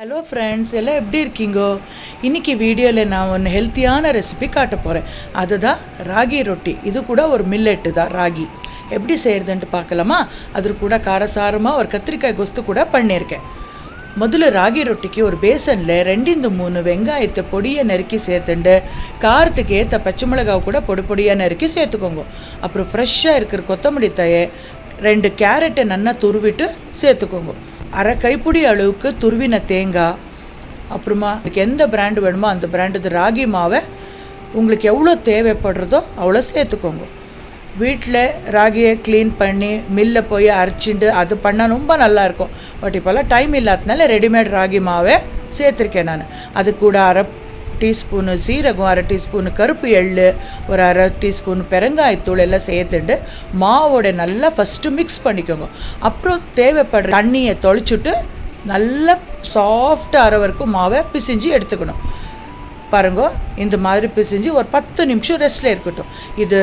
Hello friends, எல்லாம் எப்படி இருக்கீங்கோ? இன்றைக்கி வீடியோவில் நான் ஒன்று ஹெல்த்தியான ரெசிபி காட்ட போகிறேன். அதுதான் ராகி ரொட்டி. இது கூட ஒரு மில்லெட்டு தான் ராகி. எப்படி செய்கிறதுன்ட்டு பார்க்கலாமா? அது கூட காரசாரமாக ஒரு கத்திரிக்காய் கொஸ்து கூட பண்ணியிருக்கேன். முதல்ல ராகி ரொட்டிக்கு ஒரு பேசனில் 2-3 வெங்காயத்தை பொடியை நறுக்கி சேர்த்துண்டு காரத்துக்கு ஏற்ற பச்சை மிளகாவை கூட பொடியாக நறுக்கி சேர்த்துக்கோங்க. அப்புறம் ஃப்ரெஷ்ஷாக இருக்கிற கொத்தமல்லி தழை 2 கேரட்டை நல்லா துருவிட்டு சேர்த்துக்கோங்க. அரை கைப்பிடி அளவுக்கு துருவின தேங்காய், அப்புறமா அதுக்கு எந்த பிராண்டு வேணுமோ அந்த பிராண்டு ராகி மாவை உங்களுக்கு எவ்வளோ தேவைப்படுறதோ அவ்வளோ சேர்த்துக்கோங்க. வீட்டில் ராகியை க்ளீன் பண்ணி மில்ல போய் அரைச்சிண்டு அது பண்ணால் ரொம்ப நல்லாயிருக்கும். பட் இப்போல்லாம் டைம் இல்லாததுனால ரெடிமேட் ராகி மாவை சேர்த்துருக்கேன் நான். அது கூட அரை டீஸ்பூனு சீரகம், அரை டீஸ்பூனு கருப்பு எள்ளு, ஒரு அரை டீஸ்பூன் பெருங்காயத்தூள் எல்லாம் சேர்த்துட்டு மாவோட நல்லா ஃபஸ்ட்டு மிக்ஸ் பண்ணிக்கோங்க. அப்புறம் தேவைப்படுற தண்ணியை தொளிச்சுட்டு நல்லா சாஃப்டாக அரை வரைக்கும் மாவை பிசிஞ்சு எடுத்துக்கணும். பாருங்க, இந்த மாதிரி பிசிஞ்சு ஒரு 10 நிமிஷம் ரெஸ்ட்டில் இருக்கட்டும். இது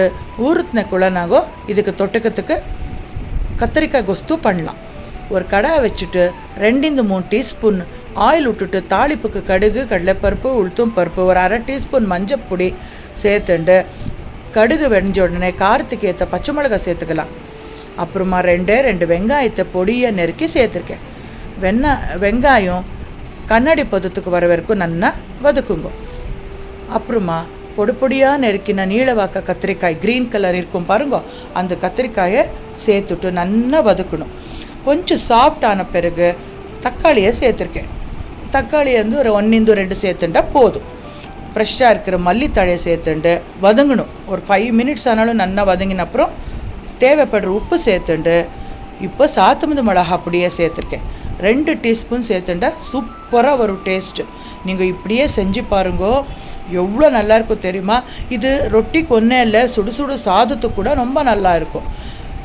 ஊறுத்தினக்குள்ள நாங்கள் இதுக்கு தொட்டுக்கிறதுக்கு கத்திரிக்காய் கொஸ்து பண்ணலாம். ஒரு கடாயை வச்சுட்டு 2-3 டீஸ்பூன் ஆயில் விட்டுட்டு தாளிப்புக்கு கடுகு, கடலைப்பருப்பு, உளுத்தும் பருப்பு, ஒரு அரை டீஸ்பூன் மஞ்சப்பொடி சேர்த்துண்டு கடுகு வெடிஞ்ச உடனே காரத்துக்கு ஏற்ற பச்சை மிளகாய் சேர்த்துக்கலாம். அப்புறமா 2 வெங்காயத்தை பொடியை நறுக்கி சேர்த்துருக்கேன். வெங்காயம் கண்ணாடி பதத்துக்கு வர வரைக்கும் நல்லா வதக்குங்க. அப்புறமா பொடியாக நெருக்கின நீளவாக்க கத்திரிக்காய் க்ரீன் கலர் இருக்கும் பாருங்க, அந்த கத்திரிக்காயை சேர்த்துட்டு நல்லா வதக்கணும். கொஞ்சம் சாஃப்ட் ஆன பிறகு தக்காளியை சேர்த்துருக்கேன். தக்காளி ஒரு 1-2 சேர்த்துட்டா போதும். ஃப்ரெஷ்ஷாக இருக்கிற மல்லித்தழையை சேர்த்துண்டு வதங்கணும். ஒரு 5 மினிட்ஸ் ஆனாலும் நல்லா வதங்கின அப்புறம் தேவைப்படுற உப்பு சேர்த்துண்டு இப்போ சாத்துமது மிளகா பொடியை சேர்த்துருக்கேன். 2 டீஸ்பூன் சேர்த்துட்டா சூப்பராக வரும் டேஸ்ட்டு. நீங்கள் இப்படியே செஞ்சு பாருங்கோ, எவ்வளோ நல்லாயிருக்கும் தெரியுமா? இது ரொட்டிக்கு ஒன்றே இல்லை, சுடு சாதத்துக்கு கூட ரொம்ப நல்லா இருக்கும்.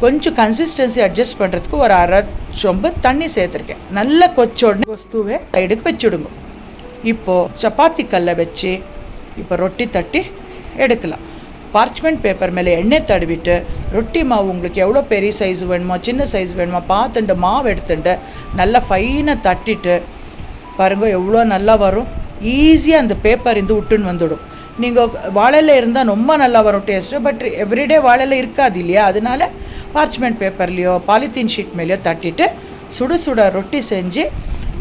கொஞ்சம் கன்சிஸ்டன்சி அட்ஜஸ்ட் பண்ணுறதுக்கு ஒரு அரை சொம்பு தண்ணி சேர்த்துருக்கேன். நல்லா கொச்சோடனே கொஸ்துவை சைடுக்கு வச்சுடுங்க. இப்போது சப்பாத்தி கல்லை வச்சு இப்போ ரொட்டி தட்டி எடுக்கலாம். பார்ச்மெண்ட் பேப்பர் மேலே எண்ணெய் தடவிட்டு ரொட்டி மாவு உங்களுக்கு எவ்வளோ பெரிய சைஸ் வேணுமோ சின்ன சைஸ் வேணுமோ பார்த்துட்டு மாவு எடுத்துட்டு நல்லா ஃபைனாக தட்டிட்டு பாருங்கள் எவ்வளோ நல்லா வரும். ஈஸியாக அந்த பேப்பர் விட்டுன்னு வந்துடும். நீங்கள் வாழையில் இருந்தால் ரொம்ப நல்லா வரும் டேஸ்ட்டு. பட் எவ்ரிடே வாழையில் இருக்காது இல்லையா, அதனால பார்ச்மெண்ட் பேப்பர்லேயோ பாலித்தீன் ஷீட் மேலேயோ தட்டிட்டு சுட ரொட்டி செஞ்சு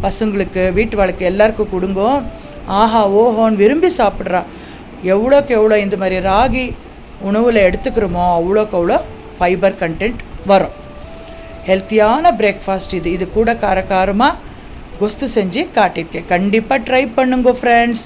பசங்களுக்கு வீட்டு வாழ்க்கை எல்லாருக்கும் கொடுங்க. ஆஹா ஓஹோன்னு விரும்பி சாப்பிட்றா. எவ்வளோக்கு எவ்வளோ இந்த மாதிரி ராகி உணவில் எடுத்துக்கிறோமோ அவ்வளோக்கு அவ்வளோ ஃபைபர் கண்டென்ட் வரும். ஹெல்த்தியான பிரேக்ஃபாஸ்ட் இது. இது கூட காரமாக கொஸ்து செஞ்சு காட்டியிருக்கேன். கண்டிப்பாக ட்ரை பண்ணுங்க ஃப்ரெண்ட்ஸ்.